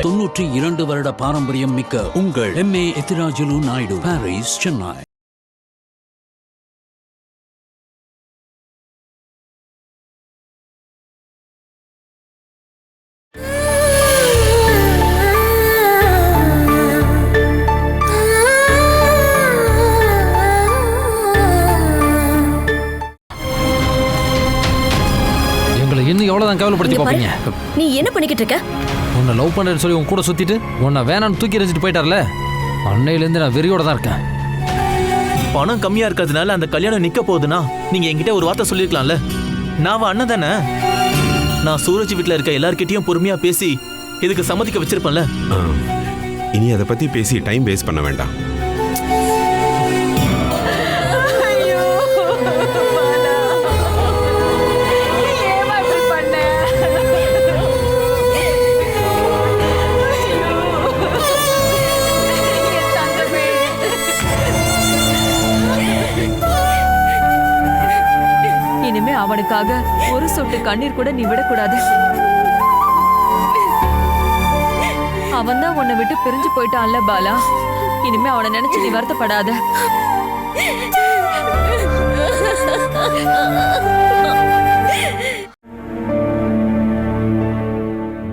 92 வருட பாரம்பரியம் மிக்க உங்கள் MA எத்திராஜுலு நாயுடு, பாரிஸ், சென்னை. இன்னும் எவ்வளவுதான் கேவலப்படுத்தி பாப்பீங்க? நீ என்ன பண்ணிக்கிட்டு இருக்க? உன்னை லவ் பண்றேன்னு சொல்லி உன் கூட சுத்திட்டு உன்னை வேணான்னு தூக்கி எறிஞ்சிட்டு போயிட்டார்ல, அன்னையிலேருந்து நான் வெறியோட தான் இருக்கேன். பணம் கம்மியா இருக்கிறதுனால அந்த கல்யாணம் நிக்க போகுதுன்னா நீங்க என்கிட்ட ஒரு வார்த்தை சொல்லிருக்கலாம்ல. நான் அண்ணன் தானே. நான் சூரஜ் வீட்டுல இருக்க எல்லார்கிட்டயும் பொறுமையா பேசி இதுக்கு சம்மதிக்க வச்சிருப்பேன்ல. இனி அதை பத்தி பேசி டைம் வேஸ்ட் பண்ண வேண்டாம். இனிமே அவனுக்காக ஒரு சொட்டு கண்ணீர் கூட நீ விடக்கூடாது. அவன் தான் உன்னை விட்டு பிரிஞ்சு போயிட்டான்ல பாலா. இனிமே அவனை நினைச்சு நீ வருத்தப்படாத.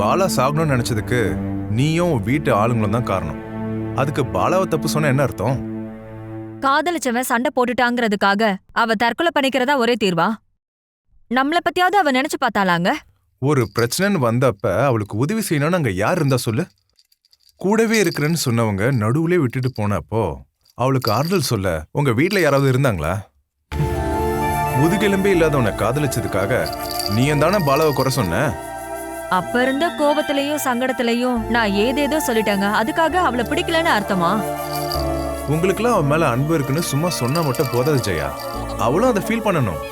பாலா சாகணும்னு நினைச்சதுக்கு நீயும் வீட்டு ஆளுங்களும் தான் காரணம். அதுக்கு பாலாவை தப்பு சொன்ன என்ன அர்த்தம்? காதலிச்சவன் சண்டை போட்டுட்டாங்கிறதுக்காக அவ தற்கொலை பண்ணிக்கிறதா ஒரே தீர்வா? நம்மள பத்தியாவது அவ நினைச்சு பார்த்தாளாங்க? ஒரு பிரச்சனைன்னு வந்தப்ப அவளுக்கு உதவி செய்யணும்னு அங்க யார் இருந்தா சொல்லு? கூடவே இருக்கிறேன்னு சொன்னவங்க நடுவுலே விட்டுட்டு போனப்போ அவளுக்கு ஆறுதல் சொல்ல உங்க வீட்டுல யாராவது இருந்தாங்களா? முதுகெலும்பே இல்லாதவனை காதலிச்சதுக்காக நீ தானே பாலாவை குறை சொன்ன? அப்ப இருந்த கோபத்திலையும் சங்கடத்திலையும் நான் ஏதேதோ சொல்லிட்டேங்க. அதுக்காக அவளை பிடிக்கலன்னு அர்த்தமா? உங்களுக்குலாம் அவன் மேல அன்பு இருக்குன்னு சும்மா சொன்னா மட்டும் போதாது ஜெயா. அவளும் அதை ஃபீல் பண்ணணும்.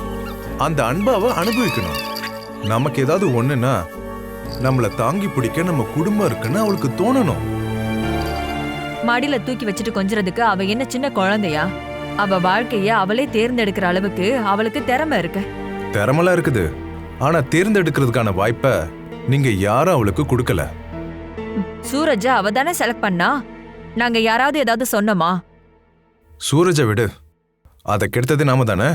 அந்த அன்பாவை அனுபவிக்கணும். நமக்கு ஏதாவது ஒண்ணுன்னா நம்மள தாங்கி பிடிக்க நம்ம குடும்பம் இருக்குன்னு அவளுக்கு தோணணும். மடியில தூக்கி வச்சுட்டு கொஞ்சறதுக்கு அவ என்ன சின்ன குழந்தையா? அவ வாழ்க்கைய அவளே தேர்ந்தெடுக்கிற அளவுக்கு அவளுக்கு திறமை இருக்கு. திறமெல்லாம் இருக்குது. ஆனா தேர்ந்தெடுக்கிறதுக்கான வாய்ப்பை நீங்க யாரும் அவளுக்கு கொடுக்கல. சூரஜ அவ தானே செலக்ட் பண்ணா. நாங்க யாராவது ஏதாவது சொன்னோமா? சூரஜ விடு. அதை கெடுத்தது நாம தானே.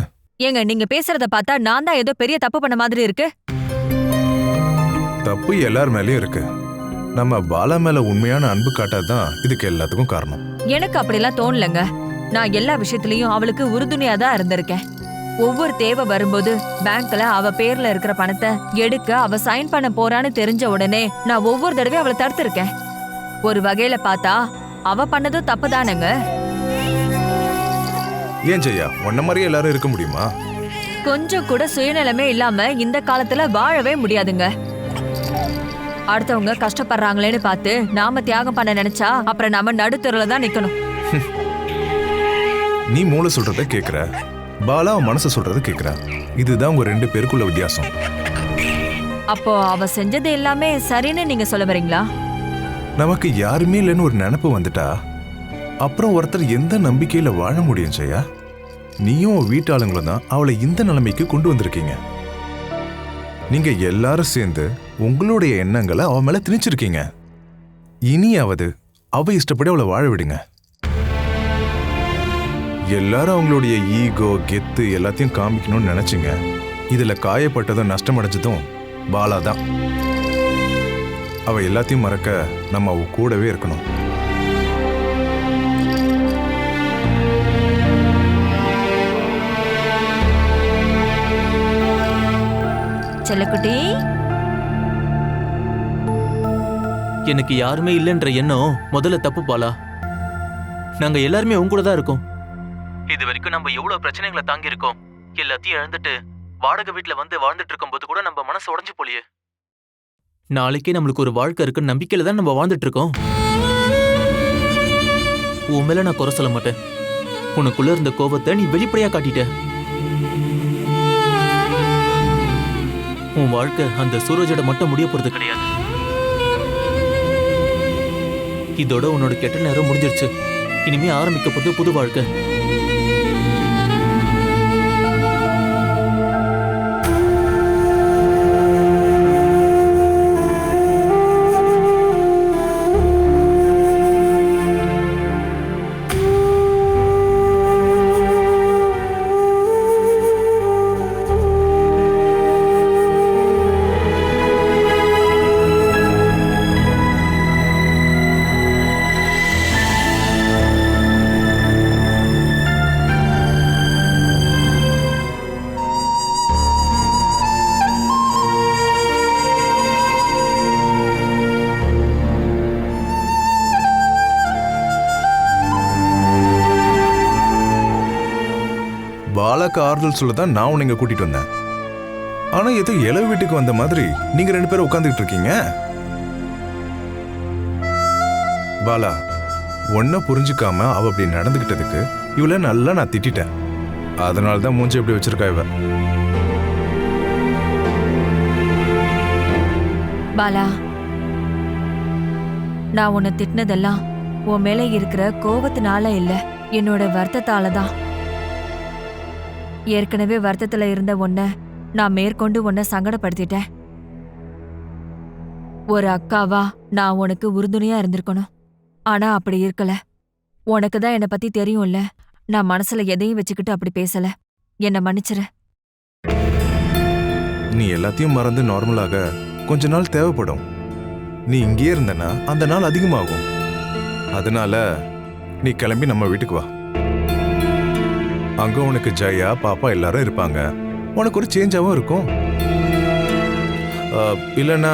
ஏங்க நீங்க பேசுறத பார்த்தா நான் தான் ஏதோ பெரிய தப்பு பண்ண மாதிரி இருக்கு. தப்பு எல்லார் மேலயும் இருக்கு. நம்ம பாலா மேல உண்மையான அன்பு காட்டாதான் இதுக்கு எல்லாத்துக்கும் காரணம். எனக்கு அப்படிலாம் தோணலங்க. நான் எல்லா விஷயத்திலயும் அவளுக்கு உறுதுணையா தான் இருந்திருக்கேன். ஒவ்வொரு தேவை வரும்போது பேங்க்ல அவ பேர்ல இருக்கிற பணத்தை எடுக்க அவ சைன் பண்ண போறான்னு தெரிஞ்ச உடனே நான் ஒவ்வொரு தடவையும் அவளை தடுத்திருக்கேன். ஒரு வகையில பார்த்தா அவ பண்ணதும் தப்புதானங்க. ஏன் ஜெயா, உன்ன மாதிரியே எல்லாரும் இருக்க முடியுமா? கொஞ்சம் கூட சுயநலமே இல்லாம இந்த காலத்துல வாழவே முடியாதுங்க. அடுத்தவங்க கஷ்டப்படுறாங்களேன்னு பார்த்து நாம தியாகம் பண்ண நினைச்சா அப்புறம் நாம நடுத்தருல தான் நிக்கணும். நீ மூளை சொல்றத கேக்குற, பாலா மனசு சொல்றத கேக்குற. இதுதான் உங்க ரெண்டு பேருக்குள்ள வித்தியாசம். அப்போ அவ செஞ்சது எல்லாமே சரின்னு நீங்க சொல்ல வரீங்களா? நமக்கு யாருமே இல்லைன்னு ஒரு நினைப்பு வந்துட்டா அப்புறம் ஒருத்தர் எந்த நம்பிக்கையில வாழ முடியும் ஜெயா? நீயும் வீட்டாளுங்களும் தான் அவளை இந்த நிலைமைக்கு கொண்டு வந்திருக்கீங்க. நீங்க எல்லாரும் சேர்ந்து உங்களுடைய எண்ணங்களை அவ மேல திணிச்சிருக்கீங்க. இனியாவது அவ இஷ்டப்படி அவளை வாழ விடுங்க. எல்லாரும் அவங்களுடைய ஈகோ கெத்து எல்லாத்தையும் காமிக்கணும்னு நினைச்சிங்க. இதுல காயப்பட்டதும் நஷ்டமடைஞ்சதும் பாலா தான். அவ எல்லாத்தையும் மறக்க நம்ம அவ கூடவே இருக்கணும். செல்லக்குட்டி, எனக்கு யாருமே இல்லைன்ற எண்ணம் முதல்ல தப்பு பாலா. நாங்க எல்லாருமே உங்க கூட தான் இருக்கோம். இது வரைக்கும் நம்ம எவ்வளவு பிரச்சனைகளை தாங்கி இருக்கோம். எல்லாத்தையும் இழந்துட்டு வாடகை வீட்டுல வந்து வாழ்ந்துட்டு இருக்கும் போது கூட நம்ம மனசு உடைஞ்சு போலியே. நாளைக்கே நம்மளுக்கு ஒரு வாழ்க்கை இருக்குன்னு நம்பிக்கையில தான் நம்ம வாழ்ந்துட்டு இருக்கோம். உன் மேல நான் குறை சொல்ல மாட்டேன். உனக்குள்ள இருந்த கோபத்தை நீ வெளிப்படையா காட்டிட்ட. உன் வாழ்க்கை அந்த சூரஜோட மட்டும் முடிய போறது கிடையாது. இதோட உன்னோட கெட்ட நேரம் முடிஞ்சிருச்சு. இனிமே ஆரம்பிக்க போது புது வாழ்க்கை. பாலாக்கு ஆறுதல் சொல்ல தான் நான் உன்னை இங்க கூட்டிட்டு வந்தேன். ஆனா ஏதோ இளவு வீட்டுக்கு வந்த மாதிரி நீங்க 2 பேரும் உட்காந்துட்டு இருக்கீங்க. பாலா, ஒன்ன புரிஞ்சுக்காம அவ அப்படி நடந்துகிட்டதுக்கு இவள நல்லா நான் திட்டிட்டேன். அதனாலதான் மூஞ்சி எப்படி வச்சிருக்கா இவ. பாலா, நான் உன்னை திட்டினதெல்லாம் உன் மேல இருக்கிற கோபத்தினால இல்ல, என்னோட வருத்தத்தால தான். ஏற்கனவே வருத்தத்துல இருந்த உன்னை நான் மேற்கொண்டு உன்னை சங்கடப்படுத்திட்டேன். ஒரு அக்காவா நான் உனக்கு உறுதுணையா இருந்திருக்கணும். ஆனா அப்படி இருக்கல. உனக்கு தான் என்னை பத்தி தெரியும்ல, நான் மனசுல எதையும் வச்சுக்கிட்டு அப்படி பேசல. என்னை மன்னிச்சிரு. நீ எல்லாத்தையும் மறந்து நார்மலாக கொஞ்ச நாள் தேவைப்படும். நீ இங்கே இருந்தனா அந்த நாள் அதிகமாகும். அதனால நீ கிளம்பி நம்ம வீட்டுக்கு வா. அங்க உனக்கு ஜெயா பாப்பா எல்லாரும் இருப்பாங்க. உனக்கு ஒரு சேஞ்சாவும் இருக்கும். இல்லைன்னா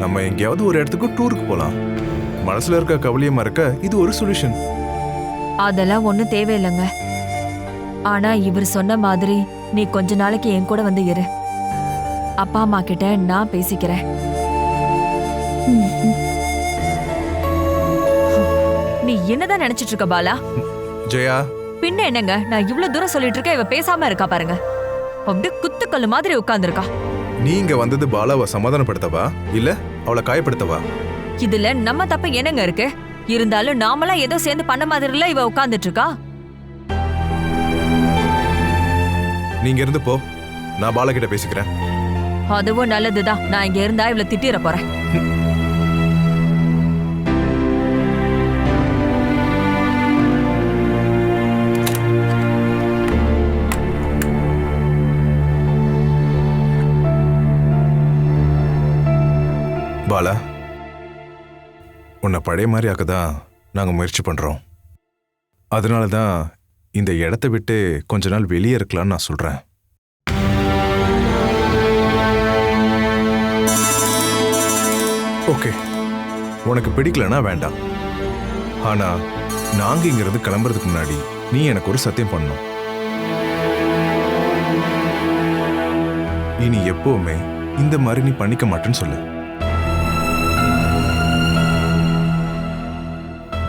நம்ம எங்கேயாவது ஒரு இடத்துக்கு டூருக்கு போலாம். மனசுல இருக்க கவலையை மறக்க இது ஒரு சொல்யூஷன். அதெல்லாம் ஒண்ணும் தேவையில்லைங்க. ஆனா இவர் சொன்ன மாதிரி நீ கொஞ்ச நாளைக்கு என் கூட வந்து இரு. அப்பா அம்மா கிட்ட நான் பேசிக்கிறேன். நீ என்னதான் நினைச்சிட்டு இருக்க பாலா? ஜெயா, பின்ன என்னங்க, நான் இவ்வளவு தூரம் சொல்லிட்டு இருக்க, இவ பேசாம இருக்கா பாருங்க. அப்படியே குத்துக்கல்லு மாதிரி உட்கார்ந்துருக்கா. நீ இங்க வந்தது பாலாவை சமாதானப்படுத்தவா இல்ல அவளை காயப்படுத்தவா? இதுல நம்ம தப்பு என்னங்க இருக்கு? இருந்தாலும் நாமளா ஏதோ சேர்ந்து பண்ண மாதிரில இவ உட்கார்ந்துட்டு இருக்கா. நீங்க இருந்து போ, நான் பாலா கிட்ட பேசிக்கிறேன். அதுவும் நல்லதுதான். நான் இங்க இருந்தா இவளை திட்டிட போறேன். பாலா, உன்னை பழைய மாதிரி ஆக்கதான் நாங்க முயற்சி பண்றோம். அதனாலதான் இந்த இடத்தை விட்டு கொஞ்ச நாள் வெளியே இருக்கலாம்னு நான் சொல்றேன். ஓகே, உனக்கு பிடிக்கலனா வேண்டாம். ஆனா நாங்க இங்கிருந்து கிளம்புறதுக்கு முன்னாடி நீ எனக்கு ஒரு சத்தியம் பண்ணணும். இனி எப்பவுமே இந்த மாதிரி நீ பண்ணிக்க மாட்டேன்னு சொல்லு.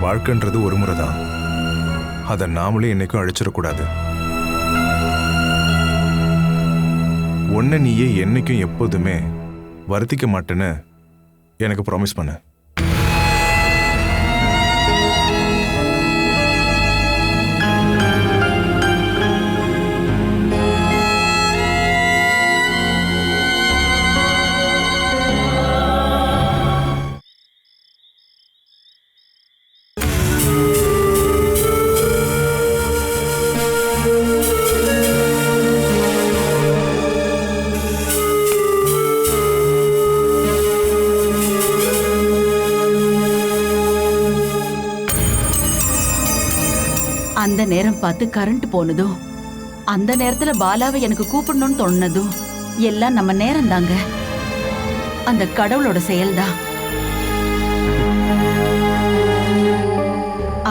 வாழ்க்கைன்றது ஒரு முறை தான். அதை நாமளே என்னைக்கும் அழிச்சிடக்கூடாது. ஒன்ன நீயே என்னைக்கும் எப்போதுமே வருத்திக்க மாட்டேன்னு எனக்கு ப்ராமிஸ் பண்ணு. அந்த நேரம் பார்த்து கரண்ட் போனதும், அந்த நேரத்துல பாலாவை எனக்கு கூப்பிடணும்னு தோணுனதும் எல்லாம் நம்ம நேரம் தாங்க. அந்த கடவுளோட செயல்தான்.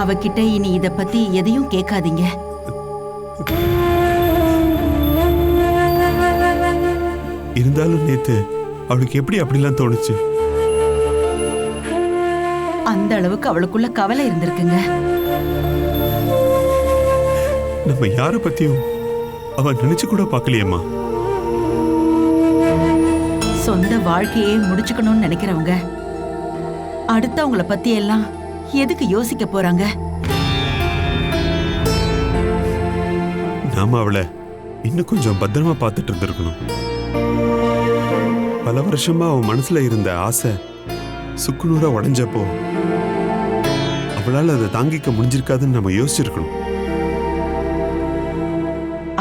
அவகிட்ட இனி இத பத்தி எதையும் கேட்காதீங்க. இருந்தாலும் நேத்து அவளுக்கு எப்படி அப்படிலாம் தோணுச்சு? அந்த அளவுக்கு அவளுக்குள்ள கவலை இருந்திருக்குங்க. நம்ம யார பத்தியும் அவ நினைச்சு கூட பார்க்கலையேம்மா. சொந்த வாழ்க்கையே முடிச்சுக்கணும்னு நினைக்கிறவங்க அடுத்தவங்கள பத்தி எல்லாம் எதுக்கு யோசிக்க போறாங்க? நாம அவளை இன்னும் கொஞ்சம் பத்திரமா பார்த்துட்டு இருந்திருக்கணும். பல வருஷமா அவன் மனசுல இருந்த ஆசை சுக்குநூறா உடைஞ்சப்போ அவளால் அதை தாங்கிக்க முடிஞ்சிருக்காதுன்னு நம்ம யோசிச்சிருக்கணும்.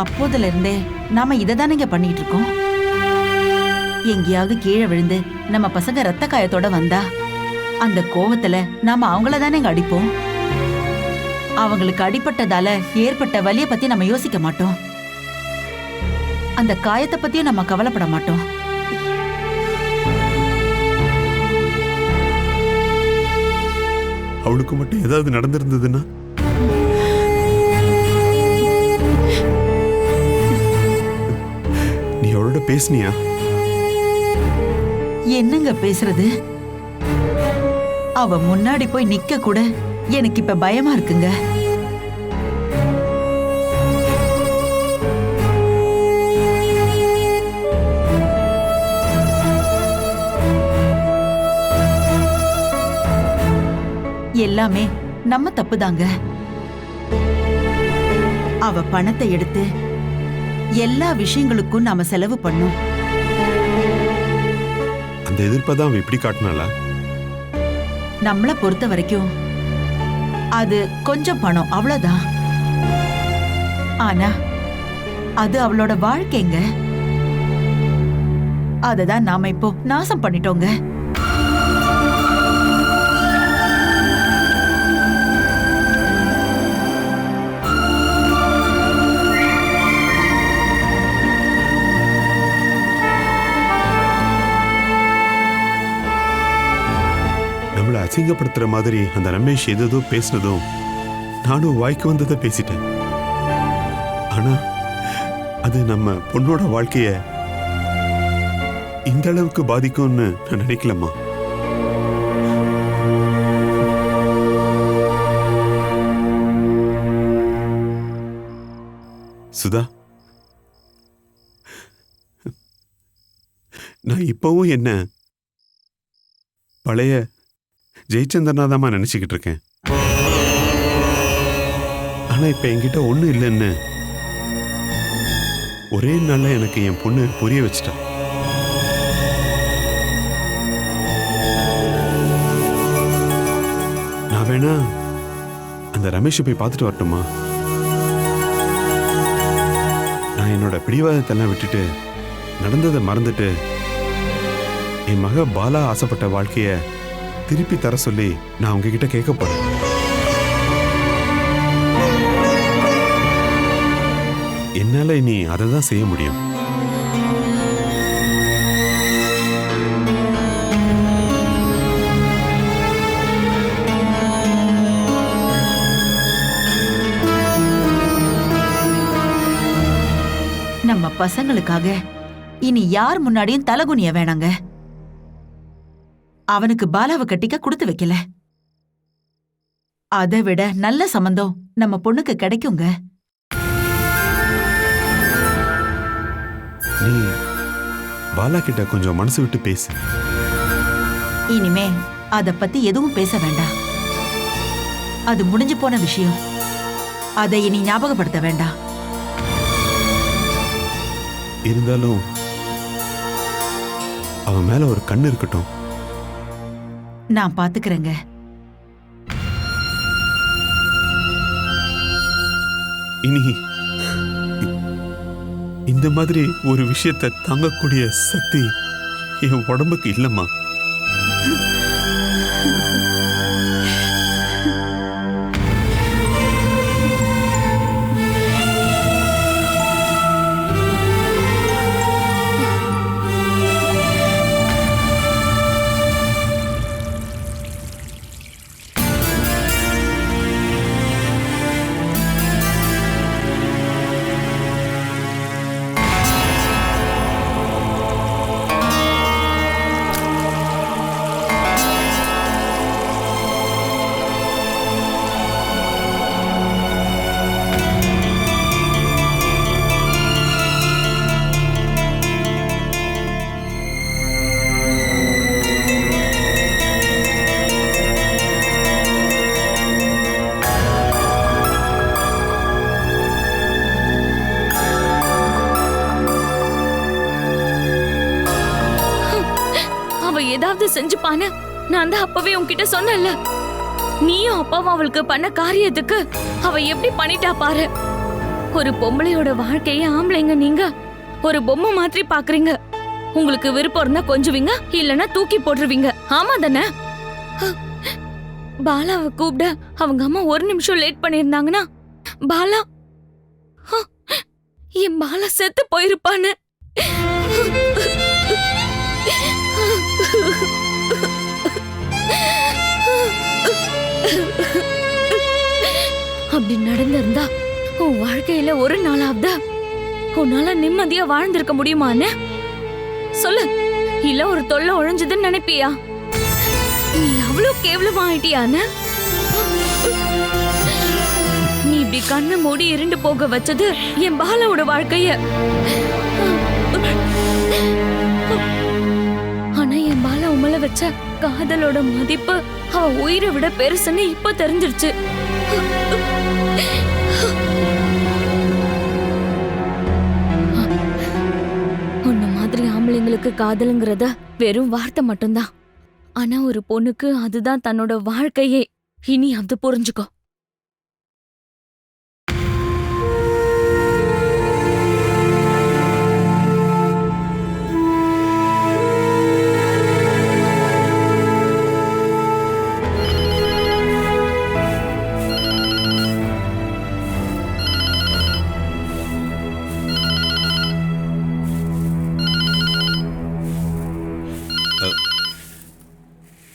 அப்போதுல இருந்தே நாம இததானங்க பண்ணிட்டு இருக்கோம். எங்கேயாவது கீழே விழுந்து நம்ம பசங்க ரத்த காயத்தோட வந்தா அந்த கோவத்துல நாம அவங்கள தானே அடிப்போம். அவங்களுக்கு அடிபட்டதால ஏற்பட்ட வலிய பத்தி நம்ம யோசிக்க மாட்டோம். அந்த காயத்தை பத்தியும் நம்ம கவலைப்பட மாட்டோம். அவளுக்கு மட்டும் ஏதாவது நடந்திருந்ததுன்னா அவளோட பேசுனியா? என்னங்க பேசுறது? அவ முன்னாடி போய் நிக்க கூட எனக்கு இப்ப பயமா இருக்குங்க. எல்லாமே நம்ம தப்புதாங்க. அவ பணத்தை எடுத்து எல்லா விஷயங்களுக்கும் நாம செலவு பண்ணோம். அந்த எதிர்ப்பை அவன் இப்படி காட்டினாளா? நம்மள பொறுத்த வரைக்கும் அது கொஞ்சம் பணம், அவ்வளவுதான். ஆனா அது அவளோட வாழ்க்கைங்க. அததான் நாம இப்போ நாசம் பண்ணிட்டோங்க. அசிங்கப்படுத்துற மாதிரி அந்த ரமேஷ் ஏதோ பேசினதும் நானும் வாய்க்கு வந்ததை பேசிட்டேன். ஆனா அது நம்ம பொண்ணோட வாழ்க்கைய இந்த அளவுக்கு பாதிக்கும்னு நான் நினைக்கலம்மா. சுதா, நான் இப்பவும் என்ன பழைய ஜெயச்சந்திரனாதாம்மா நினைச்சுக்கிட்டு இருக்கேன். ஆனா இப்ப என்கிட்ட ஒண்ணு இல்லைன்னு ஒரே நாள்ல எனக்கு என் பொண்ணு புரிய வச்சிட்டா. நான் வேணா அந்த ரமேஷை போய் பார்த்துட்டு வரட்டுமா? நான் என்னோட பிடிவாதத்தெல்லாம் விட்டுட்டு நடந்ததை மறந்துட்டு என் மக பாலா ஆசைப்பட்ட வாழ்க்கைய திருப்பி தர சொல்லி நான் உங்ககிட்ட கேட்க போறேன். என்னால இனி அதை தான் செய்ய முடியும். நம்ம பசங்களுக்காக இனி யார் முன்னாடியும் தலகுனிய வேணாங்க. அவனுக்கு பாலாவை கட்டிக்க கொடுத்து வைக்கல. அதை விட நல்ல சம்பந்தம் நம்ம பொண்ணுக்கு கிடைக்குங்க. நீ பாலா கிட்ட கொஞ்சம் மனசு விட்டு பேசு. இனிமே அத பத்தி எதுவும் பேச வேண்டாம். அது முடிஞ்சு போன விஷயம். அதை இனி ஞாபகப்படுத்த வேண்டாம். இருந்தாலும் அவன் மேல ஒரு கண்ணு இருக்கட்டும். நான் பாத்துக்கிறேங்க. இனி இந்த மாதிரி ஒரு விஷயத்தை தாங்கக்கூடிய சக்தி என் உடம்புக்கு இல்லம்மா. ஏதாவது செஞ்சுப்பான்னு நான் தான் அப்பவே உன்கிட்ட சொன்னேன்ல. நீயும் அப்பாவும் அவளுக்கு பண்ண காரியத்துக்கு அவ எப்படி பண்ணிட்டா பாரு. ஒரு பொம்பளையோட வாழ்க்கைய ஆம்பளைங்க நீங்க ஒரு பொம்மை மாதிரி பாக்குறீங்க. உங்களுக்கு விருப்பம் இருந்தா கொஞ்சுவீங்க, இல்லன்னா தூக்கி போட்டுருவீங்க. ஆமா தானே? பாலாவை கூப்பிட அவங்க அம்மா ஒரு நிமிஷம் லேட் பண்ணிருந்தாங்கன்னா பாலா என் பாலா செத்து போயிருப்பான்னு. அப்படி நடந்திருந்தா உன் வாழ்க்கையில ஒரு நாளாவது உன்னால நிம்மதியா வாழ்ந்திருக்க முடியுமான்னு சொல்லு. இல்ல ஒரு தொல்லை ஒழிஞ்சதுன்னு நினைப்பியா? நீ அவ்வளவு கேவலமா ஆயிட்டியான்னு? நீ இப்படி கண்ணை மூடி இருண்டு போக வச்சது என் பாலாவோட வாழ்க்கைய. ஆனா என் பாலா உமல வச்ச காதலோட மதிப்பு அவ உயிரை விட பெருசுன்னு இப்ப தெரிஞ்சிருச்சு. உன்ன மாதிரி ஆம்பளைங்களுக்கு காதலுங்கிறத வெறும் வார்த்தை மட்டும்தான். ஆனா ஒரு பொண்ணுக்கு அதுதான் தன்னோட வாழ்க்கையே. இனி அது புரிஞ்சுக்கோ.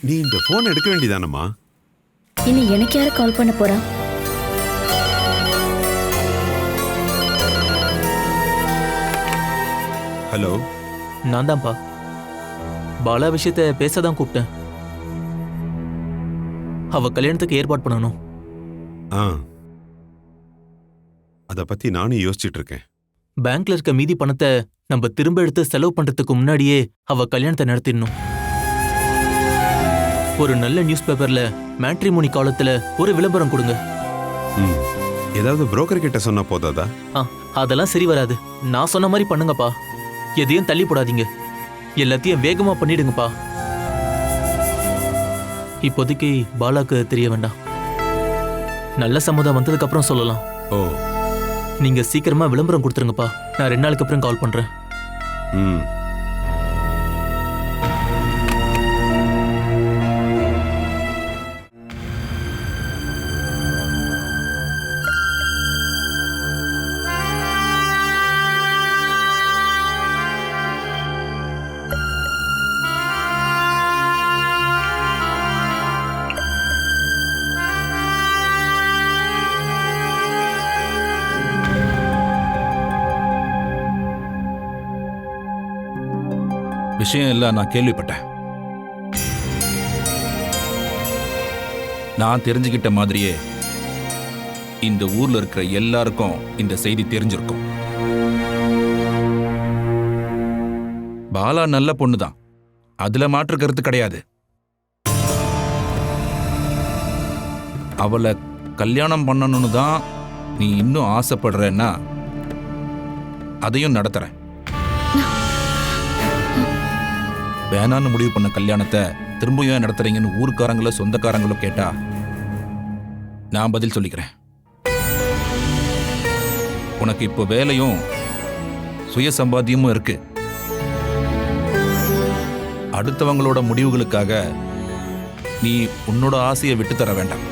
நீ இந்த போன் எடுக்க வேண்டியதானம்மா? இனி எனக்கு யாரு கால் பண்ண போறா? ஹலோ, நான் தான்ப்பா. பாலா விஷயத்த பேசதான் கூப்பிட்டேன். அவ கல்யாணத்துக்கு ஏற்பாடு பண்ணணும். அத பத்தி நானும் யோசிச்சுட்டு இருக்கேன். பேங்க்ல இருக்க மீதி பணத்தை நம்ம திரும்ப எடுத்து செலவு பண்றதுக்கு முன்னாடியே அவ கல்யாணத்தை நடத்திடணும். ஒரு நல்ல நியூஸ் பேப்பர்ல மேட்ரிமோனி காலத்துல ஒரு விளம்பரம் கொடுங்க. ஏதாவது புரோக்கர் கிட்ட சொன்னா போதாதா? அதெல்லாம் சரி வராது. நான் சொன்ன மாதிரி பண்ணுங்கப்பா. எதையும் தள்ளி போடாதீங்க. எல்லாத்தையும் வேகமா பண்ணிடுங்கப்பா. இப்போதைக்கு பாலாக்கு தெரிய வேண்டாம். நல்ல சம்மதம் வந்ததுக்கு அப்புறம் சொல்லலாம். ஓ, நீங்க சீக்கிரமா விளம்பரம் கொடுத்துருங்கப்பா. நான் 2 நாளுக்கு அப்புறம் கால் பண்றேன். விஷயம் எல்லாம் நான் கேள்விப்பட்டேன். நான் தெரிஞ்சுக்கிட்ட மாதிரியே இந்த ஊர்ல இருக்கிற எல்லாருக்கும் இந்த செய்தி தெரிஞ்சிருக்கும். பாலா நல்ல பொண்ணுதான், அதுல மாற்று கருத்து கிடையாது. அவளை கல்யாணம் பண்ணணும்னு தான் நீ இன்னும் ஆசைப்படுறன்னா அதையும் நடத்துறேன். வேணான்னு முடிவு பண்ண கல்யாணத்தை திரும்பியும் நடத்துறீங்கன்னு ஊருக்காரங்களோ சொந்தக்காரங்களோ கேட்டா நான் பதில் சொல்லிக்கிறேன். உனக்கு இப்போ வேலையும் சுய சம்பாத்தியமும் இருக்கு. அடுத்தவங்களோட முடிவுகளுக்காக நீ உன்னோட ஆசையை விட்டு தர வேண்டாம்.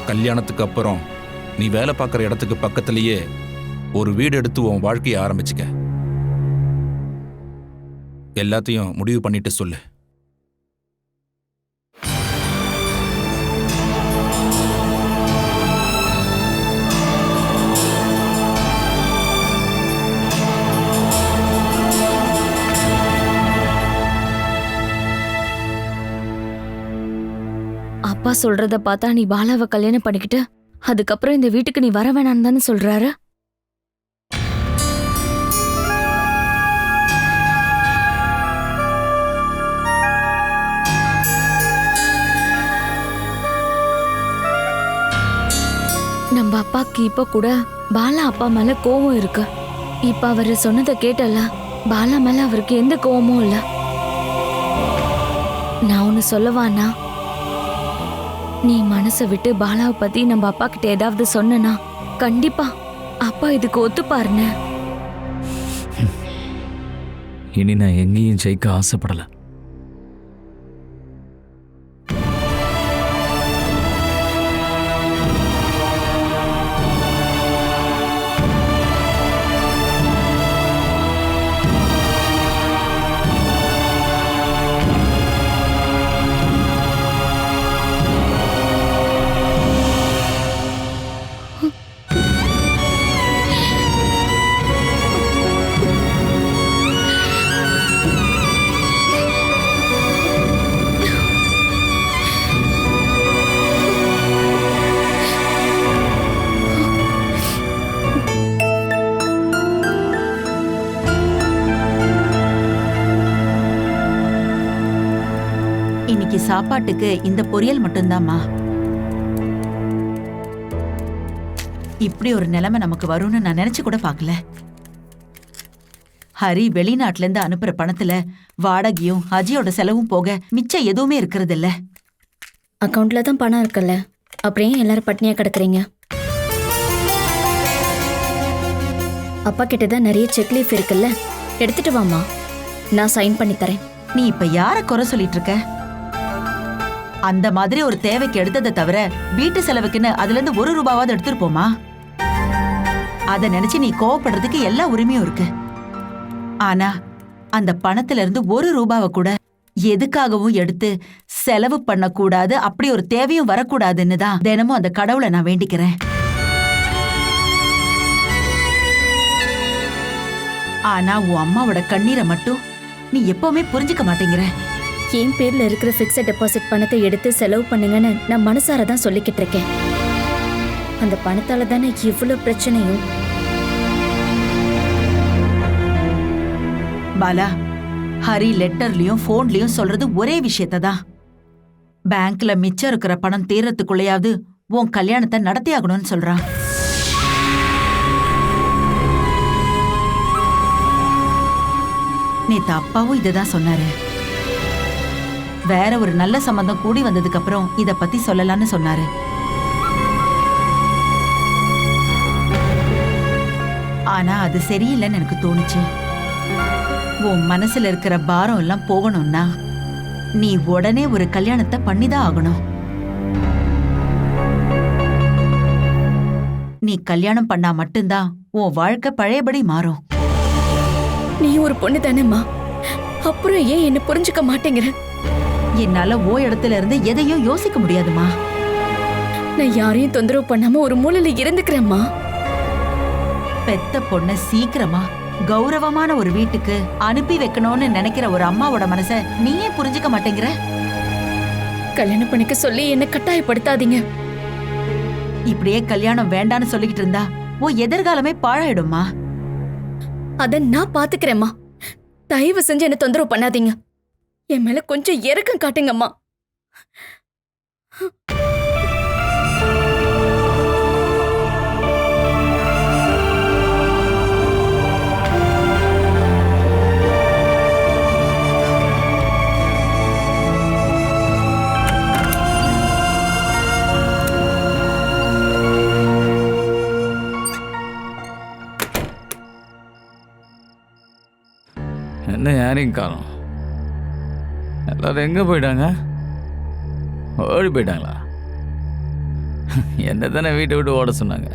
கல்யாணத்துக்கு அப்புறம் நீ வேலை பார்க்குற இடத்துக்கு பக்கத்திலேயே ஒரு வீடு எடுத்து உன் வாழ்க்கையை ஆரம்பிச்சுக்க. எல்லாத்தையும் முடிவு பண்ணிட்டு சொல்லு. அப்பா சொல்றத பார்த்தா நீ பாலாவை கல்யாணம் பண்ணிக்கிட்டு அதுக்கப்புறம் இந்த வீட்டுக்கு நீ வர வேணான்னு தானே சொல்றாரு? நம்ம அப்பாக்கு இப்ப கூட பாலா அப்பா மேல கோவம் இருக்கு. இப்ப அவரு சொன்னதை கேட்டல, பாலா மேல அவருக்கு எந்த கோவமும் இல்ல. நான் ஒன்னு சொல்லவானா, நீ மனசை விட்டு பாலாவை பத்தி நம்ம அப்பா கிட்ட ஏதாவது சொன்னா கண்டிப்பா அப்பா இதுக்கு ஒத்துப்பாருன்னு. இனி நான் எங்கேயும் ஜெயிக்க ஆசைப்படல. சாப்பாட்டுக்கு இந்த பொரியல் மட்டும்தாம்மா. இப்படி ஒரு நிலைமை நமக்கு வரும்னு நான் நினைச்சு கூட பார்க்கல. ஹரி வெளிநாட்டுல இருந்து அனுப்புற பணத்துல வாடகையும் அஜியோட செலவும் போக மிச்சம் எதுவுமே இருக்கிறது இல்ல. அக்கவுண்ட்ல தான் பணம் இருக்குல்ல, அப்புறம் ஏன் எல்லாரும் பட்னியா கிடக்குறீங்க? அப்பா கிட்ட தான் நிறைய செக் லீஃப் இருக்குல்ல, எடுத்துட்டு வாமா, நான் சைன் பண்ணி தரேன். நீ இப்ப யார குறை சொல்லிட்டு இருக்க? அந்த மாதிரி ஒரு தேவைக்கு எடுத்ததை தவிர வீட்டு செலவுக்குன்னு அதுல இருந்து 1 ரூபாவாவது எடுத்துருப்போமா? அத நினைச்சு நீ கோவப்படுறதுக்கு எல்லா உரிமையும் இருக்கு. ஆனா அந்த பணத்துல இருந்து 1 ரூபாவை கூட எதுக்காகவும் எடுத்து செலவு பண்ணக்கூடாது, அப்படி ஒரு தேவையும் வரக்கூடாதுன்னு தான் தினமும் அந்த கடவுளை நான் வேண்டிக்கிறேன். ஆனா உன் அம்மாவோட கண்ணீரை மட்டும் நீ எப்பவுமே புரிஞ்சுக்க மாட்டேங்கிற. என் பேர்ல இருக்கிற பிக்ஸட் டெபாசிட் பணத்தை எடுத்து செலவு பண்ணுங்கன்னு நான் மனசார தான் சொல்லிக்கிட்டு இருக்கேன். அந்த பணத்தால தானே இவ்வளவு பிரச்சனையும். பாலா, ஹரி லெட்டர்லயும் போன்லயும் சொல்றது ஒரே விஷயத்தை தான். பேங்க்ல மிச்சம் இருக்கிற பணம் தீரத்துக்குள்ளையாவது உன் கல்யாணத்தை நடத்தி ஆகணும்னு சொல்றான். நேத்து அப்பாவும் இததான் சொன்னாரு. வேற ஒரு நல்ல சம்பந்தம் கூடி வந்ததுக்கு அப்புறம் இத பத்தி சொல்லலாம்னு சொன்னாரு. ஆனா அது சரியில்லைன்னு எனக்கு தோணுச்சு. உன் மனசுல இருக்கிற பாரம் எல்லாம் போகணும்னா நீ உடனே ஒரு கல்யாணத்தை பண்ணிதான் ஆகணும். நீ கல்யாணம் பண்ணா மட்டும்தான் உன் வாழ்க்கை பழையபடி மாறும். நீ ஒரு பொண்ணு தானேம்மா, அப்புறம் ஏன் என்ன புரிஞ்சுக்க மாட்டேங்கிற? என்னால ஓ இடத்துல இருந்து எதையும் யோசிக்க முடியாதுமா. நான் யாரையும் தொந்தரவு பண்ணாம ஒரு மூலையில இருந்துக்கிறேம்மா. பெத்த பொண்ண சீக்கிரமா கௌரவமான ஒரு வீட்டுக்கு அனுப்பி வைக்கணும்னு நினைக்கிற ஒரு அம்மாவோட மனச நீயே புரிஞ்சுக்க மாட்டேங்கிற. கல்யாணம் பண்ணிக்க சொல்லி என்ன கட்டாயப்படுத்தாதீங்க. இப்படியே கல்யாணம் வேண்டான்னு சொல்லிக்கிட்டு இருந்தா உன் எதிர்காலமே பாழாயிடுமா. அத நான் பாத்துக்கிறேம்மா. தயவு செஞ்சு என்ன தொந்தரவு பண்ணாதீங்க. என் மேல கொஞ்சம் இரக்கம் காட்டுங்கம்மா. என்ன யாரையும் காணோம்? எல்லாரும் எங்கே போயிட்டாங்க? ஓடி போயிட்டாங்களா? என்ன தானே வீட்டை விட்டு ஓட சொன்னாங்க.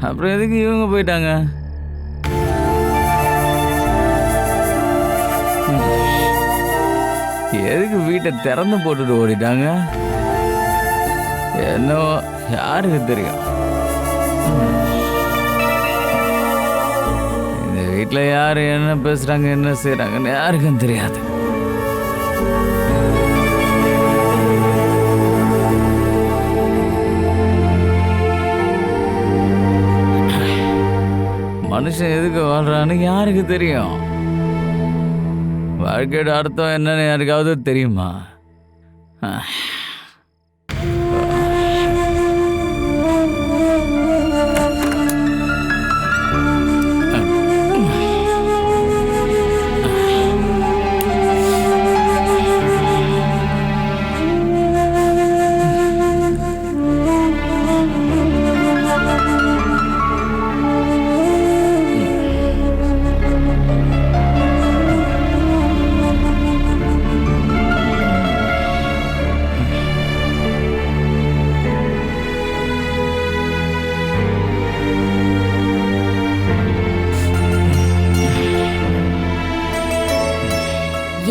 அப்புறம் எதுக்கு இவங்க போயிட்டாங்க? எதுக்கு வீட்டை திறந்து போட்டுட்டு ஓடிட்டாங்க? என்னவோ யாருக்கு தெரியும். இந்த வீட்டில் யார் என்ன பேசுகிறாங்க என்ன செய்கிறாங்கன்னு யாருக்கும் தெரியாது. மனுஷன் எதுக்கு வாழ்றான்னு யாருக்கு தெரியும்? வாழ்க்கையோட அர்த்தம் என்னன்னு யாருக்காவது தெரியுமா?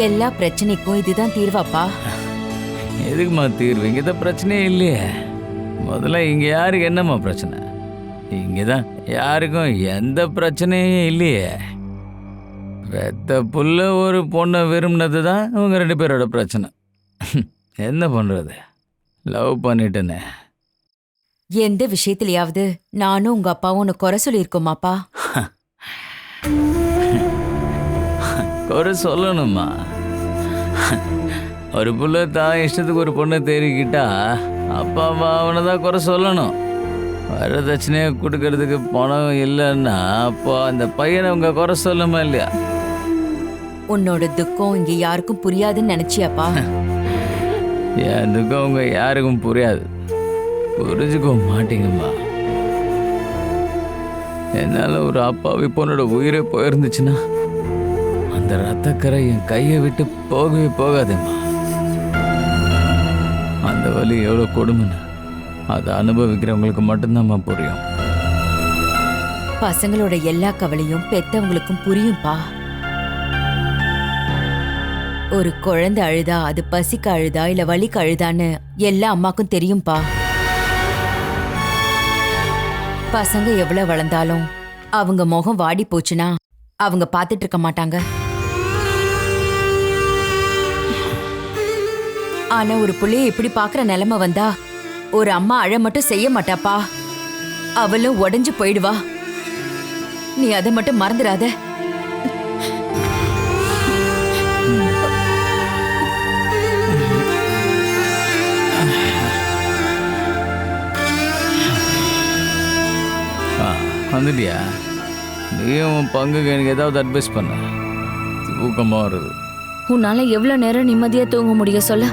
எல்லா பிரச்சனைக்கும் இதுதான் தீர்வாப்பா? எதுக்குமா தீர்வு? இங்கே தான் பிரச்சனையே இல்லையே. முதல்ல இங்கே யாருக்கு என்னம்மா பிரச்சனை? இங்கே தான் யாருக்கும் எந்த பிரச்சனையும் இல்லையே. வெத்த புல்ல ஒரு பொண்ணை விரும்பினது தான் இவங்க 2 பேரோட பிரச்சனை. என்ன பண்ணுறது? லவ் பண்ணிட்டேனே. எந்த விஷயத்திலயாவது நானும் உங்க அப்பாவும் உன்னை குறை சொல்லியிருக்கோமாப்பா? குறை சொல்லணுமா? ஒரு புள்ள தான் இஷ்டத்துக்கு ஒரு பொண்ணை தேடிக்கிட்டா அப்பா அம்மா அவனை தான் குறை சொல்லணும். வரதட்சணையை கொடுக்கறதுக்கு பணம் இல்லைன்னா அப்போ அந்த பையனை உங்க குறை சொல்லுமா இல்லையா? உன்னோட துக்கம் இங்க யாருக்கும் புரியாதுன்னு நினைச்சியாப்பா? என் துக்கம் உங்க யாருக்கும் புரியாது, புரிஞ்சுக்க மாட்டீங்கம்மா. என்னால ஒரு அப்பாவி பொண்ணோட உயிரே போயிருந்துச்சுன்னா அந்த ரத்தக்கரை என் கையை விட்டு போகவே போகாதேம்மா. அந்த வலி எவ்வளோ கொடுமைன்னு அதை அனுபவிக்கிறவங்களுக்கு மட்டும்தான்மா புரியும். பசங்களோட எல்லா கவலையும் பெத்தவங்களுக்கும் புரியும்பா. ஒரு குழந்தை அழுதா அது பசிக்கு அழுதா இல்ல வலிக்கு அழுதான்னு எல்லா அம்மாக்கும் தெரியும்பா. பசங்க எவ்வளவு வளர்ந்தாலும் அவங்க முகம் வாடி போச்சுன்னா அவங்க பார்த்துட்டு இருக்க மாட்டாங்க. ஆனா ஒரு புள்ளைய இப்படி பாக்குற நிலைமை வந்தா ஒரு அம்மா அழ மட்டும் செய்ய மாட்டாப்பா, அவளும் உடைஞ்சு போயிடுவா. நீ அதை மட்டும் மறந்துடாத. வந்துட்டியா? நீயும் உன் பங்குக்கு எனக்கு ஏதாவது அட்வைஸ் பண்ண. தூக்கமாக வருது. உன்னால எவ்வளவு நேரம் நிம்மதியா தூங்க முடியும் சொல்ல?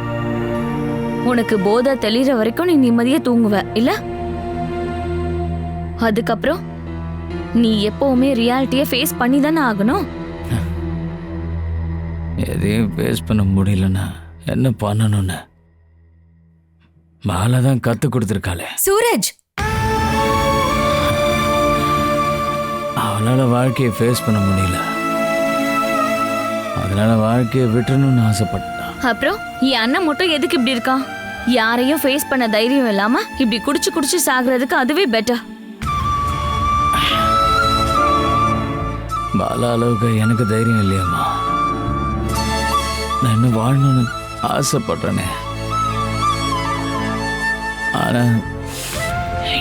உனக்கு போதை தெளிற வரைக்கும் நீ நிம்மதியா தூங்குவ இல்ல? அதுக்கப்புறம் நீ எப்பவுமே ரியாலிட்டியை ஃபேஸ் பண்ணி தானே ஆகணும். எதையும் ஃபேஸ் பண்ண முடியலன்னா என்ன பண்ணணும்னு மாலை தான் கத்து கொடுத்துருக்காளே. சூரஜ், அவளால வாழ்க்கையை ஃபேஸ் பண்ண முடியல, அதனால வாழ்க்கையை விட்டுறணும்னு ஆசைப்பட்டான். அப்புறம் என் அண்ணன் மட்டும் எதுக்கு இப்படி இருக்கான்? யாரையும் ஃபேஸ் பண்ண தைரியம் இல்லாம இப்படி குடிச்சு குடிச்சு சாகுறதுக்கு அதுவே பெட்டர். பாலா அளவுக்கு எனக்கு தைரியம் இல்லையம்மா. நான் இன்னும் வாழணும்னு ஆசைப்படுறேனே, ஆனா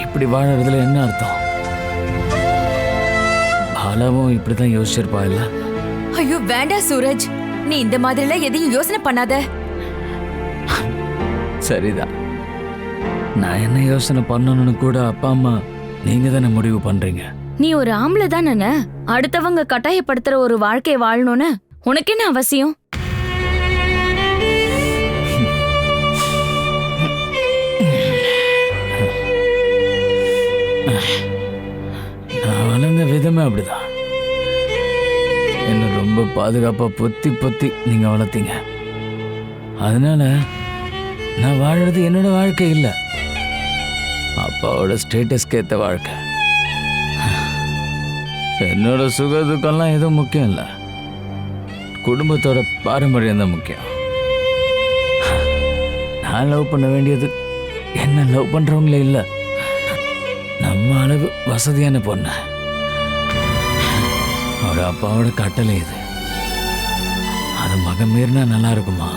இப்படி வாழறதுல என்ன அர்த்தம்? பாலாவும் இப்படிதான் யோசிச்சிருப்பா இல்ல? ஐயோ வேண்டாம் சூரஜ், நீ இந்த மாதிரிலாம் எதையும் யோசனை பண்ணாத. சரிதான், நான் என்ன யோசனை பண்ணணும்னு கூட அப்பா அம்மா நீங்க தானே முடிவு பண்றீங்க. நீ ஒரு ஆம்பளை தானே, அடுத்தவங்க கட்டாயப்படுத்துற ஒரு வாழ்க்கையை வாழணும்னு உனக்கு என்ன அவசியம்? நான் வளர்ந்த விதமே அப்படிதான். என்ன ரொம்ப பாதுகாப்பா பொத்தி பொத்தி நீங்க வளர்த்தீங்க. அதனால நான் வாழறது என்னோட வாழ்க்கை இல்லை, அப்பாவோட ஸ்டேட்டஸ்க்கு ஏற்ற வாழ்க்கை. என்னோட சுக துக்கம்லாம் எதுவும் முக்கியம் இல்லை, குடும்பத்தோட பாரம்பரியம் தான் முக்கியம். நான் லவ் பண்ண வேண்டியது என்ன லவ் பண்றவங்களே இல்லை, நம்ம அளவு வசதியான பொண்ணு. ஒரு அப்பாவோட கட்டளை இது, அது மகன் மீறினா நல்லா இருக்குமா?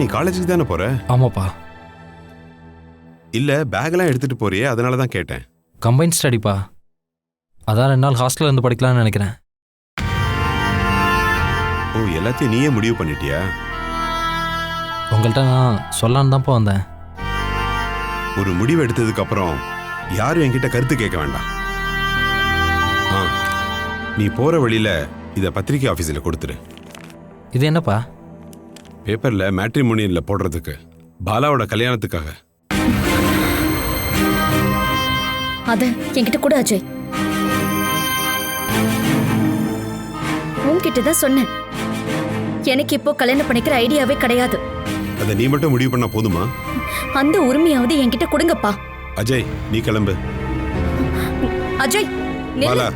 நீ காலேஜுக்கு தானே போற? ஆமாப்பா. இல்ல பேக்லாம் எடுத்துட்டு போறியே, அதனால தான் கேட்டேன். கம்பைன் ஸ்டடிப்பா, அதான் 2 நாள் ஹாஸ்டல்ல இருந்து படிக்கலாம்னு நினைக்கிறேன். ஓ, எல்லாத்தையும் நீயே முடிவு பண்ணிட்டியா? உங்கள்கிட்ட நான் சொல்லலான்னு தான்ப்பா வந்தேன். ஒரு முடிவு எடுத்ததுக்கு அப்புறம் யாரும் என்கிட்ட கருத்து கேட்க வேண்டாம். நீ போற வழியில இத பத்திரிகை ஆபீஸ்ல கொடுத்துரு. இது என்னப்பா? பேப்பர்ல மேட்ரிமோனியல்ல போடுறதுக்கு, பாலாவோட கல்யாணத்துக்காக. அத என்கிட்ட கூட அஜய். உன்கிட்ட தான் சொன்னேன், எனக்கு இப்போ கல்யாணம் பண்ணிக்கிற ஐடியாவே கிடையாது. அதை நீ மட்டும் முடிவு பண்ணா போதுமா? அந்த உரிமையாவது என்கிட்ட கொடுங்கப்பா. அஜய், நீ கிளம்பு. அஜய் நில்லு. பாலா,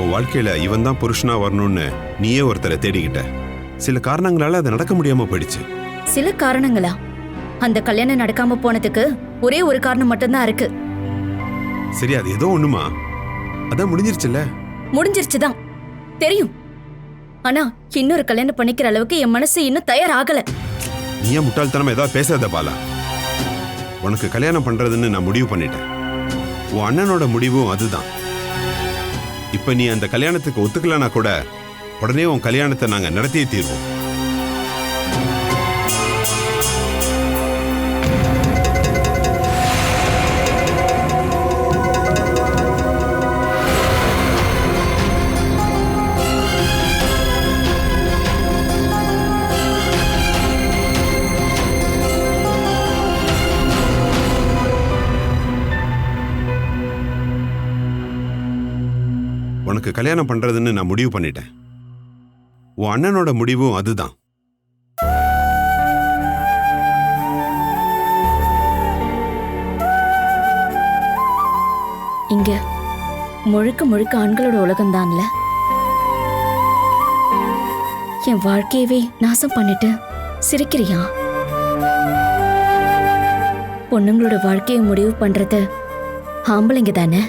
உன் வாழ்க்கையில இவன் தான் புருஷனா வரணும்னு நீயே ஒருத்தரை தேடிக்கிட்ட. சில காரணங்களால அது நடக்க முடியாம போயிடுச்சு. சில காரணங்களா? அந்த கல்யாணம் நடக்காம போனதுக்கு ஒரே ஒரு காரணம் மட்டும்தான் இருக்கு. சரி, அது ஏதோ ஒண்ணுமா? அதான் முடிஞ்சிருச்சுல்ல. முடிஞ்சிருச்சுதான் தெரியும். ஆனா இன்னொரு கல்யாணம் பண்ணிக்கிற அளவுக்கு என் மனசு இன்னும் தயாராகல. நீ ஏன் முட்டாள்தனமா ஏதாவது பேசாத பாலா. உனக்கு கல்யாணம் பண்றதுன்னு நான் முடிவு பண்ணிட்டேன். உன் அண்ணனோட முடிவும் அதுதான். இப்ப நீ அந்த கல்யாணத்துக்கு ஒத்துக்கலனா கூட உடனே உன் கல்யாணத்தை நாங்க நடத்தியே தீர்வோம். உனக்கு கல்யாணம் பண்றதுன்னு நான் முடிவு பண்ணிட்டேன். உன் அண்ணனோட முடிவும் அதுதான். இங்க முழுக்க முழுக்க ஆண்களோட உலகம்தான்ல. என் வாழ்க்கையவே நாசம் பண்ணிட்டு சிரிக்கிறியா? பொண்ணுங்களோட வாழ்க்கையை முடிவு பண்றது ஆம்பளைங்க தானே.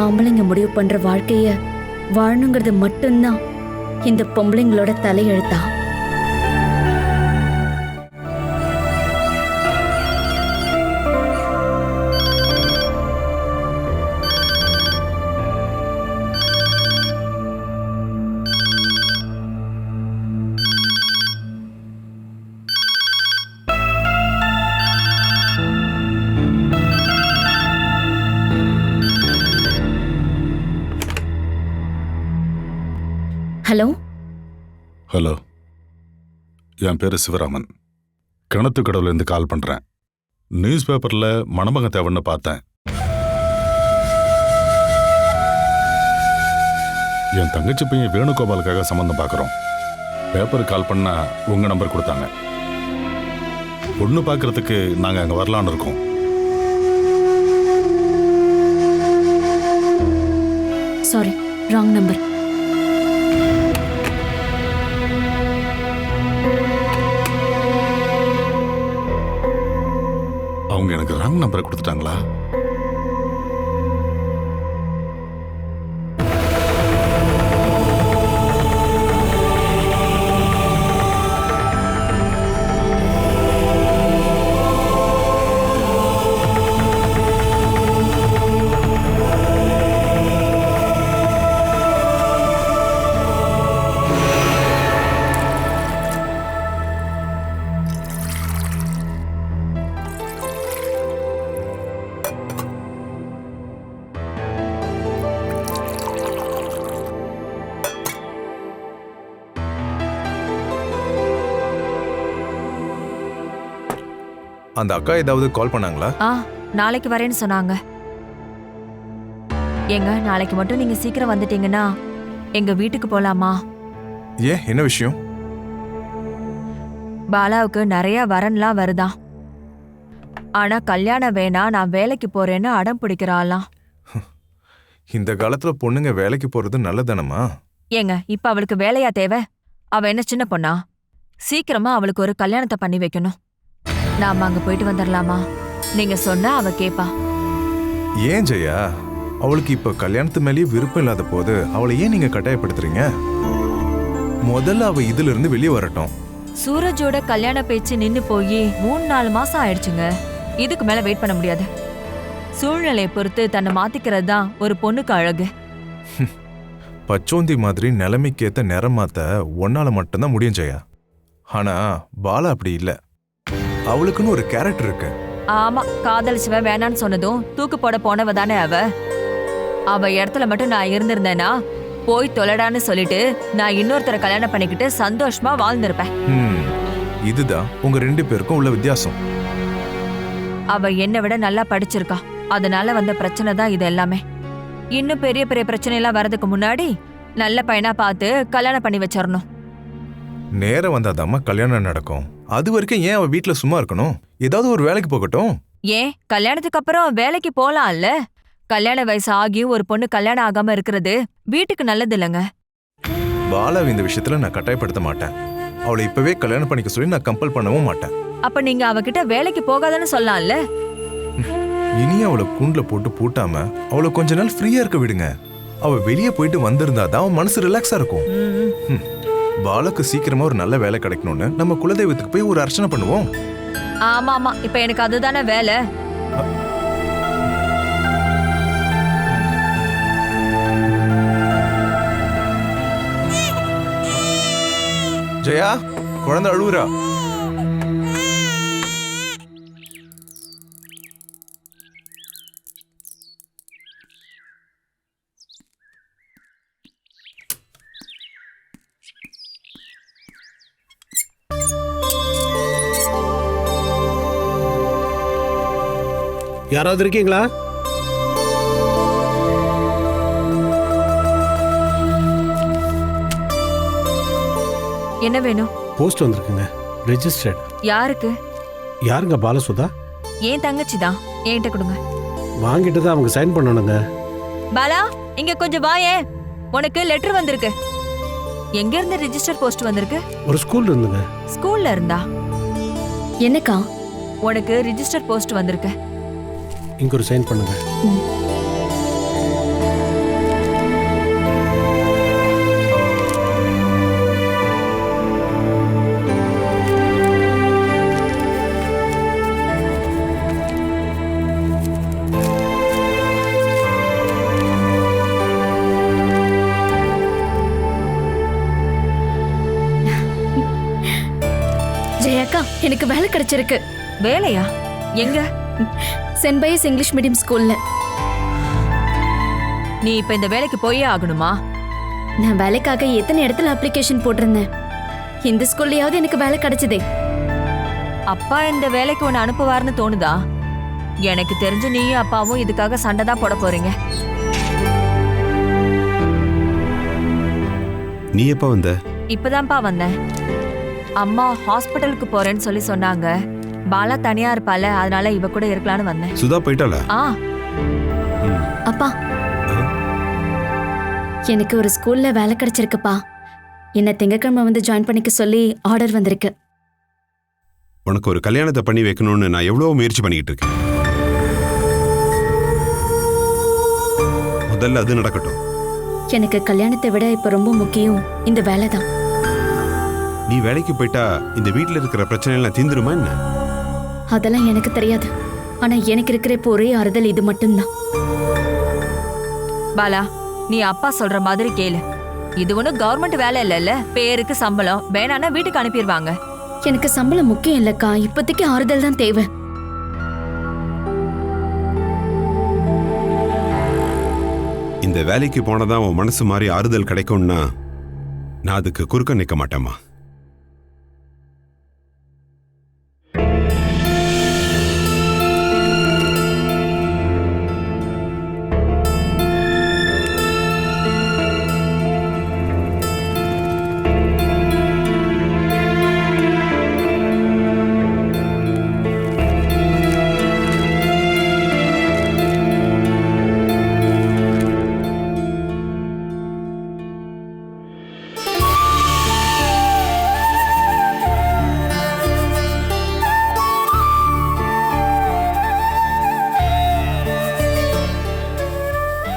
ஆம்பளைங்க முடிவு பண்ற வாழ்க்கைய வாழணுங்கிறது மட்டும்தான் இந்த பொம்பளைங்களோட தலையெழுத்தா? ஹலோ. ஹலோ, என் பேரு சிவராமன். கிணத்துக்கடவுலேருந்து கால் பண்றேன். நியூஸ் பேப்பர்ல மணமகன் தேவைன்னு பார்த்தேன். என் தங்கச்சி பையன் வேணுகோபாலுக்காக சம்பந்தம் பார்க்குறோம். பேப்பருக்கு கால் பண்ணா உங்க நம்பர் கொடுத்தாங்க. பொண்ணு பார்க்கறதுக்கு நாங்கள் அங்கே வரலான்னு இருக்கோம். Sorry, wrong number. அவங்க எனக்கு ராங் நம்பரை கொடுத்துட்டாங்களா? அந்த அக்கா ஏதாவது கால் பண்ணாங்களா? நாளைக்கு வரேன்னு சொன்னாங்க. ஏங்க, நாளைக்கு மட்டும் நீங்க சீக்கிரம் வந்துட்டீங்கன்னா எங்க வீட்டுக்கு போலாமா? ஏன், என்ன விஷயம்? பாலாவுக்கு நிறைய வரன்லாம் வருதான். ஆனா கல்யாணம் வேணா, நான் வேலைக்கு போறேன்னு அடம் பிடிக்கிறாளாம். இந்த காலத்துல பொண்ணுங்க வேலைக்கு போறது நல்லதானமா? ஏங்க, இப்ப அவளுக்கு வேலையா தேவை? அவ என்ன சின்ன பொண்ணா? சீக்கிரமா அவளுக்கு ஒரு கல்யாணத்தை பண்ணி வைக்கணும். நாம அங்க போயிட்டு வந்துடலாமா? நீங்க சொன்னா அவ கேப்பா. ஏன் ஜெயா, அவளுக்கு இப்ப கல்யாணத்து மேலேயே விருப்பம் இல்லாத போது அவளை ஏன் நீங்க கட்டாயப்படுத்துறீங்க? முதல்ல அவ இதுல இருந்து வெளியே வரட்டும். சூரஜோட கல்யாண பேச்சு நின்னு போய் 3-4 மாசம் ஆயிடுச்சுங்க. இதுக்கு மேல வெயிட் பண்ண முடியாது. சூழ்நிலையை பொறுத்து தன்னை மாத்திக்கிறது தான் ஒரு பொண்ணுக்கு அழகு. பச்சோந்தி மாதிரி நிலைமைக்கேத்த நிறம் மாத்த ஒன்னால மட்டும்தான் முடியும் ஜெயா. ஆனா பாலா அப்படி இல்ல. அவளுக்குன்னு ஒரு கேரக்டர் இருக்கு. ஆமா, காதலிச்சவ வேணான்னு சொன்னதும் தூக்கு போட போனவ தானே அவ. அவ இடத்துல மட்டும் நான் இருந்திருந்தேனா போய் தொலைடான்னு சொல்லிட்டு நான் இன்னொருத்தரை கல்யாணம் பண்ணிக்கிட்டு சந்தோஷமா வாழ்ந்திருப்பேன். இதுதான் உங்க 2 பேருக்கும் உள்ள வித்தியாசம். அவ என்னை விட நல்லா படிச்சிருக்கா, அதனால வந்த பிரச்சனை தான் இது எல்லாமே. இன்னும் பெரிய பெரிய பிரச்சனை எல்லாம் வரதுக்கு முன்னாடி நல்ல பையனா பார்த்து கல்யாணம் பண்ணி வச்சிடணும். நேரம் வந்தாதாம்மா கல்யாணம் நடக்கும். அது வரைக்கும் ஏன் அவ வீட்டுல சும்மா இருக்கணும்? ஏதாவது ஒரு வேலைக்கு போகட்டும். ஏன் கல்யாணத்துக்கு அப்புறம் வேலைக்கு போலாம்ல? கல்யாண வயசு ஆகி ஒரு பொண்ணு கல்யாணம் ஆகாம இருக்கிறது வீட்டுக்கு நல்லது இல்லைங்க. பாலாவை இந்த விஷயத்துல நான் கட்டாயப்படுத்த மாட்டேன். அவளை இப்பவே கல்யாணம் பண்ணிக்க சொல்லி நான் கம்பல் பண்ணவும் மாட்டேன். அப்ப நீங்க அவகிட்ட வேலைக்கு போகாதன்னு சொல்லலாம்ல? இனி அவளை கூண்டுல போட்டு பூட்டாம அவளை கொஞ்ச நாள் ஃப்ரீயா இருக்க விடுங்க. அவ வெளியே போயிட்டு வந்திருந்தாதான் அவன் மனசு ரிலாக்ஸா இருக்கும். பாலாக்கு சீக்கிரமா ஒரு நல்ல வேலை கிடைக்கணும்னு நம்ம குலதெய்வத்துக்கு போய் ஒரு அர்ச்சனை பண்ணுவோம். ஆமா ஆமா, இப்ப எனக்கு அதுதானே வேலை. ஜெயா, குழந்தை அழுவுறா. யாராவது இருக்கீங்களா? என்ன வேணும்? போஸ்ட் வந்திருக்குங்க, ரெஜிஸ்டர்ட். யாருக்கு? யாருங்க? பாலசுதா. ஏன் தங்கச்சி தான், என்கிட்ட கொடுங்க. வாங்கிட்டு தான் அவங்க சைன் பண்ணணுங்க. பாலா, இங்க கொஞ்சம் வாயே, உனக்கு லெட்டர் வந்திருக்கு. எங்க இருந்து ரெஜிஸ்டர் போஸ்ட் வந்திருக்கு? ஒரு ஸ்கூல்ல இருந்துங்க. ஸ்கூல்ல இருந்தா? என்னக்கா? உனக்கு ரெஜிஸ்டர் போஸ்ட் வந்திருக்கு. இங்க ஒரு சைன் பண்ணுங்க. ஜெயாக்கா, எனக்கு வேலை கிடைச்சிருக்கு. வேலையா? எங்க? சென்ட் பைஸ் இங்கிலீஷ் மீடியம் ஸ்கூல்ல. நீ இப்ப இந்த வேலைக்கு போயே ஆகணுமா? நான் வேலைக்காக எத்தனை இடத்துல அப்ளிகேஷன் போட்டிருந்தேன். இந்த ஸ்கூல்லயாவது எனக்கு வேலை கிடைச்சதே. அப்பா இந்த வேலைக்கு உன்னை அனுப்புவார்னு தோணுதா? எனக்கு தெரிஞ்சு நீயும் அப்பாவும் இதுக்காக சண்டை தான் போட போறீங்க. நீ எப்ப வந்த? இப்பதான்ப்பா வந்தேன். அம்மா ஹாஸ்பிட்டலுக்கு போறேன்னு சொல்லி சொன்னாங்க. பாலா தனியா இருப்பால, அதனால இவ கூட இருக்கலாம்னு வந்தேன். சுதா போயிட்டாளா? அப்பா, எனக்கு ஒரு ஸ்கூல்ல வேலை கிடைச்சிருக்குப்பா. என்ன திங்கட்கிழமை வந்து ஜாயின் பண்ணிக்க சொல்லி ஆர்டர் வந்திருக்கு. உனக்கு ஒரு கல்யாணத்தை பண்ணி வைக்கணும்னு நான் எவ்வளவு முயற்சி பண்ணிக்கிட்டு இருக்கேன். முதல்ல அது நடக்கட்டும். எனக்கு கல்யாணத்தை விட இப்ப ரொம்ப முக்கியம் இந்த வேலை தான். நீ வேலைக்கு போயிட்டா இந்த வீட்டுல இருக்கிற பிரச்சனை எல்லாம் தீந்துருமா என்ன? அதெல்லாம் எனக்கு தெரியாது. ஆனா எனக்கு இருக்கிற இப்போ ஒரே ஆறுதல் இது மட்டும்தான். பாலா, நீ அப்பா சொல்ற மாதிரி கேளு. இது ஒன்னும் கவர்மெண்ட் வேலை இல்லைல்ல, பேருக்கு சம்பளம் வேணான்னா வீட்டுக்கு அனுப்பிடுவாங்க. எனக்கு சம்பளம் முக்கியம் இல்லக்கா, இப்போதைக்கு ஆறுதல் தான் தேவை. இந்த வேலைக்கு போனதான் உன் மனசு மாதிரி ஆறுதல் கிடைக்கும்னா நான் அதுக்கு குறுக்க நிற்க மாட்டேம்மா.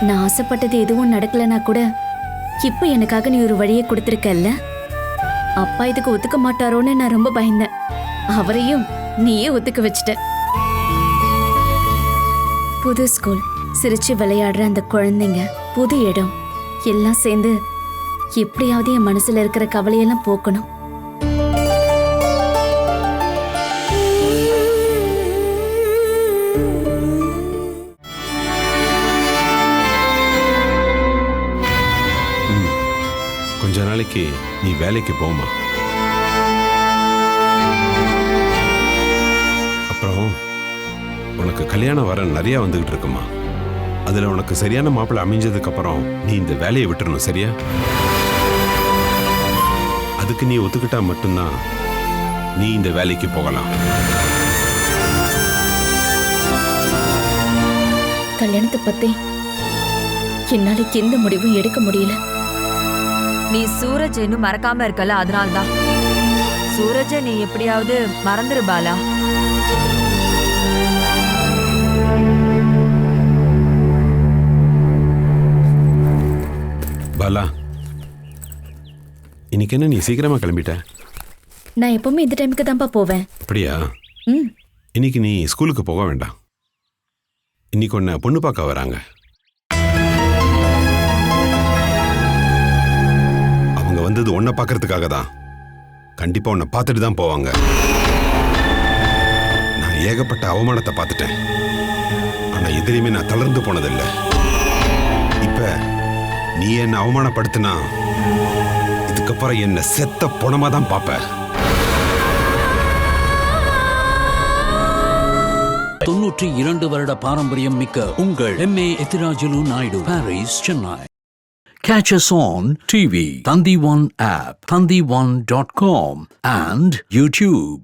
நான் ஆசைப்பட்டது எதுவும் நடக்கலனா கூட இப்ப எனக்காக நீ ஒரு வழியை கொடுத்திருக்கல்ல. அப்பா இதுக்கு ஒத்துக்க மாட்டாரோன்னு நான் ரொம்ப பயந்தேன். அவரையும் நீயே ஒத்துக்க வச்சிட்ட. புது ஸ்கூல், சிரிச்சு விளையாடுற அந்த குழந்தைங்க, புது இடம் எல்லாம் சேர்ந்து எப்படியாவது என் மனசுல இருக்கிற கவலையெல்லாம் போக்கணும். நாளைக்கு நீ வேலைக்கு போமா. அப்புறம் உனக்கு கல்யாணம் வர நிறைய வந்துகிட்டு இருக்குமா. அதுல உனக்கு சரியான மாப்பிள்ளை அமைஞ்சதுக்கு அப்புறம் நீ இந்த வேலையை விட்டுறணும், சரியா? அதுக்கு நீ ஒத்துக்கிட்டா மட்டும்தான் நீ இந்த வேலைக்கு போகலாம். கல்யாணத்தை பத்தி என்னால எந்த முடிவும் எடுக்க முடியல. நீ சூரஜ் இன்னும் மறக்காம இருக்கல, அதனால்தான். சூரஜ நீ எப்படியாவது மறந்துரு பாலா. பாலா, இன்னைக்கு என்ன நீ சீக்கிரமா கிளம்பிட்ட? நான் எப்பவுமே இந்த டைமுக்கு தான்ப்பா போவேன். அப்படியா? ம். இன்னைக்கு நீ ஸ்கூலுக்கு போக வேண்டாம். இன்னைக்கு உன்னை பொண்ணு பார்க்க வராங்க. அவங்க வந்தது உன்னை பார்க்கறதுக்காக தான். கண்டிப்பா உன்னை பார்த்துட்டு தான் போவாங்க. நான் ஏகப்பட்ட அவமானத்தை பார்த்துட்டேன். ஆனா எதிரையுமே நான் தளர்ந்து போனதில்லை. இப்ப நீ என்ன அவமானப்படுத்தினா இதுக்கப்புறம் என்ன செத்த பொணமா தான் பார்ப்ப. 92 வருட பாரம்பரியம் மிக்க உங்கள் MA Ethirajalu Naidu, Parrys, Chennai. Catch us on TV, Thandivan app, thandivan.com and YouTube.